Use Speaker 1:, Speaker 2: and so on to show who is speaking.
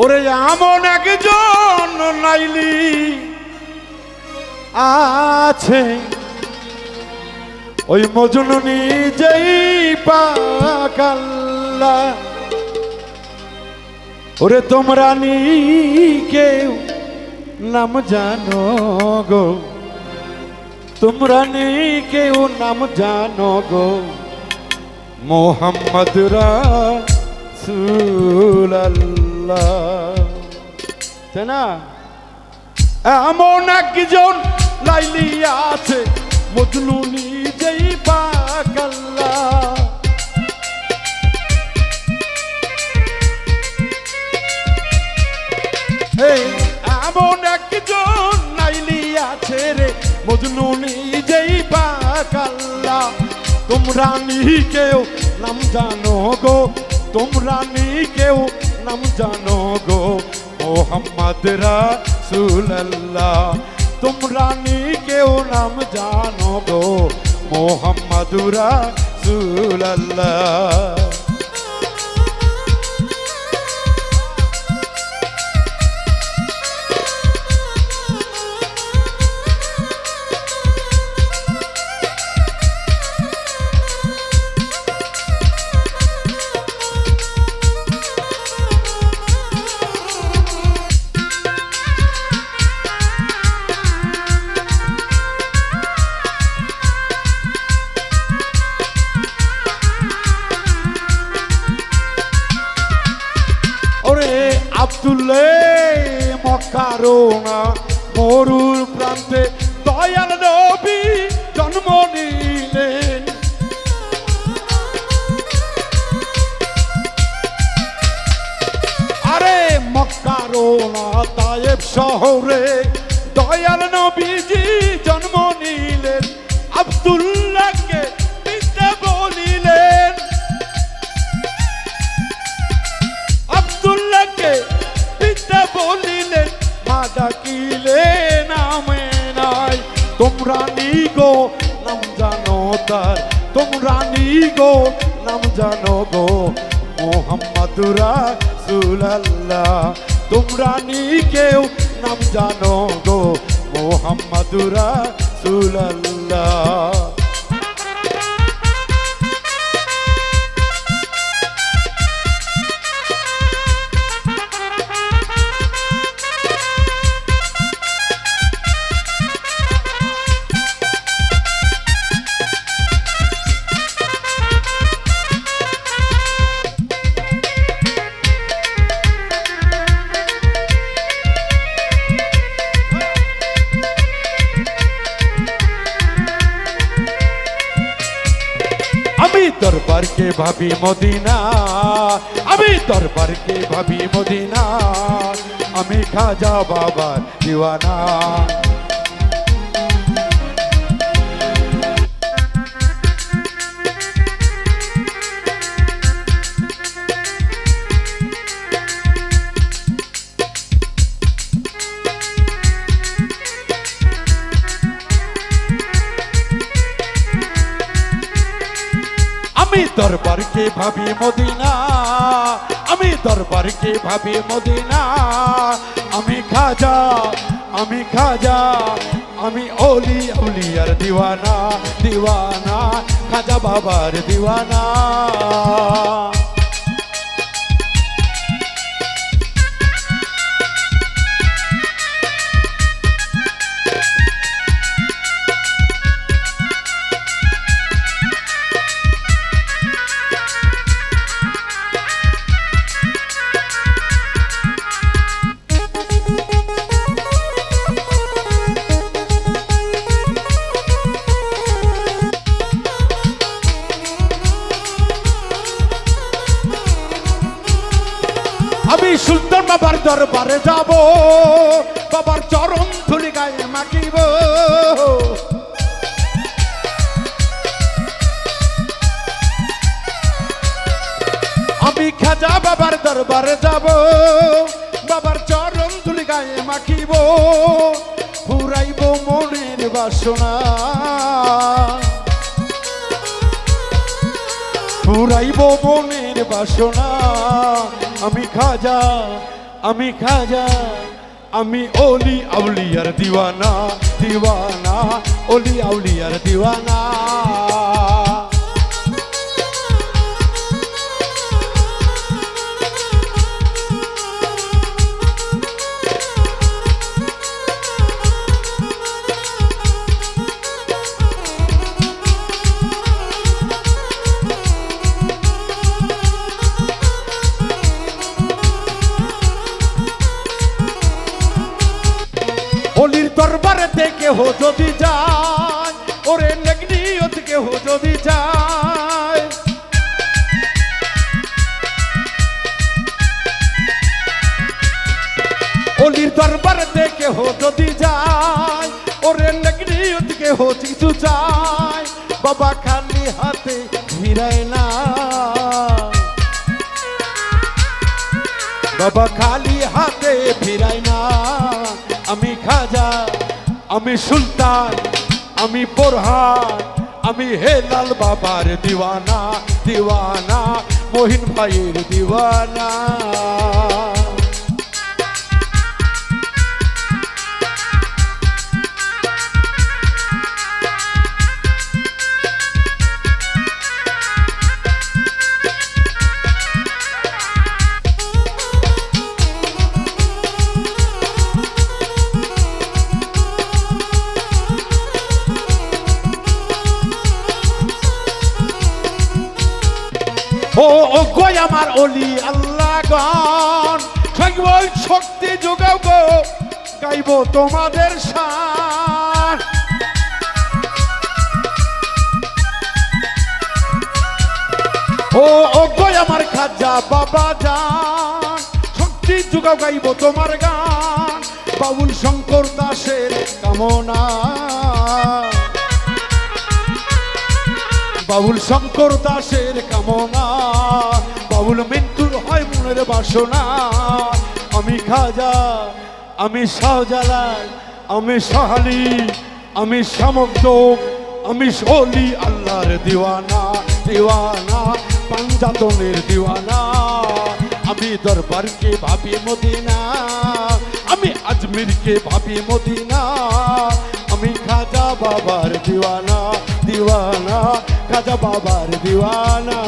Speaker 1: ওরে এমন একজন নাইলি আছে, ওই মজনু নিজেই পাকাল্লা। ওরে তোমরা নি কেউ নাম জানো গো, তোমরা নি কেউ নাম জানো গো, মোহাম্মদ রাসূলুল্লাহ। তাই না? এমন একজন লাইলি আছে, মজনু নিজেই পাকাল্লা। এমন একজন লাইলি আছে রে, মজনু নিজেই পাকাল্লা। তোমরা নি কেউ নাম জানো গো, তোমরা নি কেউ নাম জানো গো, মোহাম্মদ রাসূলুল্লাহ। তোমরা নি কেউ নাম জানো গো, মোহাম্মদ রাসূলুল্লাহ। আব্দুল্লে মক্কারোনা মরুর প্রান্তে দয়াল নবী জন্ম নিলেন। আরে মক্কারোনা তায়েব শহরে দয়াল নবীজি জন্ম নিলেন। আব্দুল্লাহকে পিতা বলিলেন, আব্দুল্লাহকে পিতা বলিলেন, মা ডাকিলেন নামে নাই। তোমরা নি গো নাম জানো তার, তোমরা নি গো নাম জানো গো, মোহাম্মদ রাসূলুল্লাহ। তোমরা নি কেউ নাম জানো গো, মোহাম্মদ রাসূলুল্লাহ। আমি দরবারকে ভাবি মদিনা, আমি দরবারকে ভাবি মদিনা, আমি খাজা বাবার দিওয়ানা। আমি দরবারকে ভাবি মদিনা, আমি দরবারকে ভাবি মদিনা, আমি খাজা, আমি খাজা, আমি ওলি আউলিয়ার দিওয়ানা, দিওয়ানা, খাজা বাবার দিওয়ানা। আমি সুলতান বাবার দরবারে যাব, বাবার চরণ ধুলি গায়ে মাখিব। আমি খাজা বাবার দরবারে যাব, বাবার চরণ ধুলি গায়ে মাখিব। ফুরাইব মনের বাসনা, ফুরাইব মনের বাসনা। আমি খাজা, আমি খাজা, আমি অলি আউলিয়ার দিওয়ানা, দিওয়ানা, অলি আউলিয়ার দিওয়ানা। অলির দরবারেতে কেহ যদি যায়, ওরে নেগনিয়ত কেহ যদি যায়, অলির দরবারেতে কেহ যদি যায়, ওরে নেগনিয়ত কেহ কিছু চায়, বাবা খালি হাতে ফিরায় না, বাবা খালি হাতে ফিরায় না। আমি খাজা, আমি সুলতান, আমি বোরহান, আমি হেলাল বাবার দিওয়ানা, দিওয়ানা, মহিন ভাইয়ের দিওয়ানা। ও ও গো আমার অলি আল্লাহ গান, শক্তি যোগাও গো, গাইব তোমাদের শান। ও ও গো আমার খাজা বাবা জান, শক্তি যোগাও গাইব তোমার গান, বাউল শঙ্কর দাসের কামনা, বাউল শঙ্কর দাসের কামনা, বাউল মৃত্যুর হয় মনের বাসনা। আমি খাজা, আমি শাহজালাল, আমি শাহালি, আমি শামকদম, আমি অলি আল্লাহর দিওয়ানা, দিওয়ানা, পাঞ্জাতনের দিওয়ানা। আমি দরবারকে ভাবি মদিনা, আমি আজমিরকে ভাবি মদিনা। আমি খাজা বাবার দিওয়ানা, দিওয়ানা, খাজা বাবার দিওয়ানা।